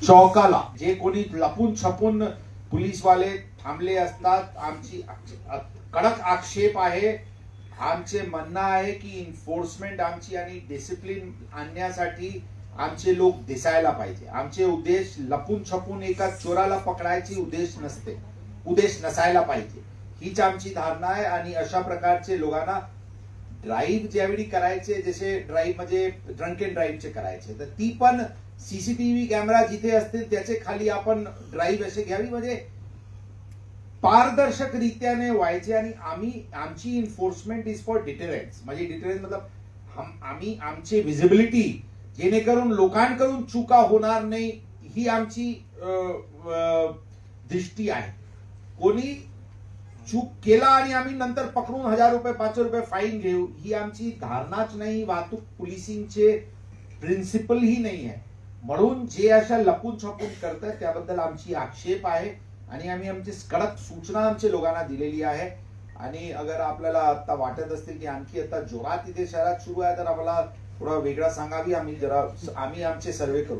चौकाला जे कोणी लपून छपून पोलीसवाले थांबले असतात, आमची कडक आक्षेप आहे. आमचे म्हणणं आहे की इन्फोर्समेंट आमची आणि डिसिप्लिन आणण्यासाठी आमचे लोक दिसायला पाहिजे. आमचे उद्देश लपून छपून एका चोराला पकडायची उद्देश नसायला पाहिजे, हीच आमची धारणा आहे. आणि अशा प्रकारचे लोकांना ड्राईव्ह ज्यावेळी करायचे, जसे ड्राईव्ह म्हणजे ड्रंक अँड ड्राईव्हचे करायचे, तर ती पण सीसीटीव्ही कॅमेरा जिथे असतील त्याचे खाली आपण ड्राईव्ह असे घ्यावी, म्हणजे पारदर्शक रित्याने व्हायचे. आणि आमची इन्फोर्समेंट इज फॉर डिटेरन्स, म्हणजे डिटेरन्स मतलब आमची विजिबिलिटी, जेणेकरून लोकांकडून चुका होणार नाही, ही आमची दृष्टी आहे. कोणी चूक केला आणि आम्ही नंतर पकडून 1000 रुपये 500 रुपये फाईन घेऊ, ही आमची धारणाच नाही. वाहतूक पोलिसिंगचे प्रिन्सिपल ही नाही आहे. म्हणून जे अशा लपून छपून करतात त्याबद्दल आमची आक्षेप आहे आणि आम्ही आमची कडक सूचना आमच्या लोकांना दिलेली आहे. आणि अगर आपल्याला आता वाटत असतील की आणखी आता जोरात इथे शहरात सुरू आहे, तर आम्हाला थोडा वेगळा सांगावी, आम्ही आमचे सर्वे करू.